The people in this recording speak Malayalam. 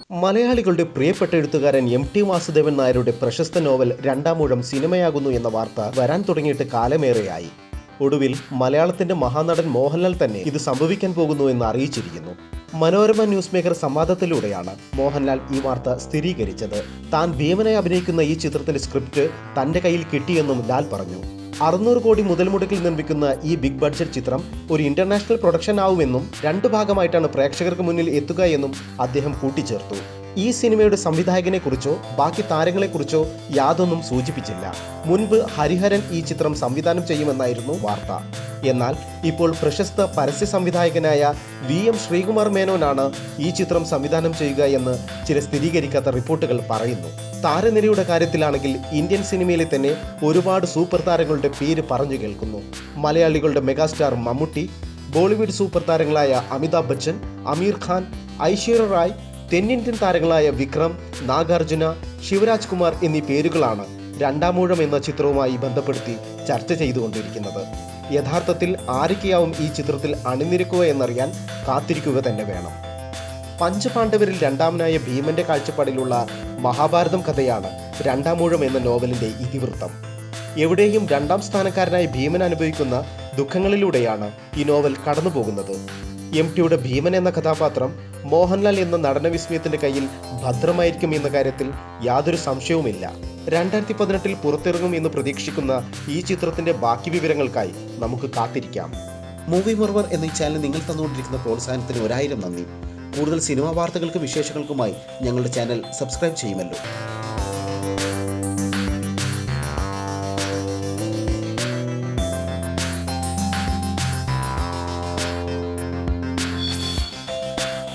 മലയാളികളുടെ പ്രിയപ്പെട്ട എഴുത്തുകാരൻ എം.ടി. വാസുദേവൻ നായരുടെ പ്രശസ്ത നോവൽ രണ്ടാമൂഴം സിനിമയാകുന്നു എന്ന വാർത്ത വരാൻ തുടങ്ങിയിട്ട് കാലമേറെയായി. ഒടുവിൽ മലയാളത്തിന്റെ മഹാനടൻ മോഹൻലാൽ തന്നെ ഇത് സംഭവിക്കാൻ പോകുന്നു എന്ന് അറിയിച്ചിരിക്കുന്നു. മനോരമ ന്യൂസ് മേക്കർ സംവാദത്തിലൂടെയാണ് മോഹൻലാൽ ഈ വാർത്ത സ്ഥിരീകരിച്ചത്. താൻ ഭീമനായി അഭിനയിക്കുന്ന ഈ ചിത്രത്തിന്റെ സ്ക്രിപ്റ്റ് തന്റെ കയ്യിൽ കിട്ടിയെന്നും ലാൽ പറഞ്ഞു. 600 കോടി മുതൽ മുടക്കിൽ നിർമ്മിക്കുന്ന ഈ ബിഗ് ബഡ്ജറ്റ് ചിത്രം ഒരു ഇന്റർനാഷണൽ പ്രൊഡക്ഷൻ ആവുമെന്നും 2 ഭാഗമായിട്ടാണ് പ്രേക്ഷകർക്ക് മുന്നിൽ എത്തുക എന്നും അദ്ദേഹം കൂട്ടിച്ചേർത്തു. ഈ സിനിമയുടെ സംവിധായകനെക്കുറിച്ചോ ബാക്കി താരങ്ങളെക്കുറിച്ചോ യാതൊന്നും സൂചിപ്പിച്ചില്ല. മുൻപ് ഹരിഹരൻ ഈ ചിത്രം സംവിധാനം ചെയ്യുമെന്നായിരുന്നു വാർത്ത. എന്നാൽ ഇപ്പോൾ പ്രശസ്ത പരസ്യ സംവിധായകനായ VM ശ്രീകുമാർ മേനോനാണ് ഈ ചിത്രം സംവിധാനം ചെയ്യുക എന്ന് ചില സ്ഥിരീകരിക്കാത്ത റിപ്പോർട്ടുകൾ പറയുന്നു. താരനിരയുടെ കാര്യത്തിലാണെങ്കിൽ ഇന്ത്യൻ സിനിമയിലെ തന്നെ ഒരുപാട് സൂപ്പർ താരങ്ങളുടെ പേര് പറഞ്ഞു കേൾക്കുന്നു. മലയാളികളുടെ മെഗാസ്റ്റാർ മമ്മൂട്ടി, ബോളിവുഡ് സൂപ്പർ താരങ്ങളായ അമിതാഭ് ബച്ചൻ, അമീർ ഖാൻ, ഐശ്വര്യ റായ്, തെന്നിന്ത്യൻ താരങ്ങളായ വിക്രം, നാഗാർജുന, ശിവരാജ് കുമാർ എന്നീ പേരുകളാണ് രണ്ടാമൂഴം എന്ന ചിത്രവുമായി ബന്ധപ്പെടുത്തി ചർച്ച ചെയ്തുകൊണ്ടിരിക്കുന്നത്. യഥാർത്ഥത്തിൽ ആരൊക്കെയാവും ഈ ചിത്രത്തിൽ അണിനിരക്കുക എന്നറിയാൻ കാത്തിരിക്കുക തന്നെ വേണം. പഞ്ചപാണ്ഡവരിൽ രണ്ടാമനായ ഭീമന്റെ കാഴ്ചപ്പാടിലുള്ള മഹാഭാരതം കഥയാണ് രണ്ടാമൂഴം എന്ന നോവലിന്റെ ഇതിവൃത്തം. എവിടെയും 2ാം സ്ഥാനക്കാരനായ ഭീമൻ അനുഭവിക്കുന്ന ദുഃഖങ്ങളിലൂടെയാണ് ഈ നോവൽ കടന്നുപോകുന്നത്. എം.ടിയുടെ ഭീമൻ എന്ന കഥാപാത്രം മോഹൻലാൽ എന്ന നടന വിസ്മയത്തിന്റെ കയ്യിൽ ഭദ്രമായിരിക്കും എന്ന കാര്യത്തിൽ യാതൊരു സംശയവുമില്ല. 2018 പുറത്തിറങ്ങും എന്ന് പ്രതീക്ഷിക്കുന്ന ഈ ചിത്രത്തിന്റെ ബാക്കി വിവരങ്ങൾക്കായി നമുക്ക് കാത്തിരിക്കാം. മൂവി മർമർ എന്ന ഈ ചാനൽ നിങ്ങൾ തന്നുകൊണ്ടിരിക്കുന്ന പ്രോത്സാഹനത്തിന് 1000 നന്ദി. കൂടുതൽ സിനിമാ വാർത്തകൾക്കും വിശേഷങ്ങൾക്കുമായി ഞങ്ങളുടെ ചാനൽ സബ്സ്ക്രൈബ് ചെയ്യുമല്ലോ.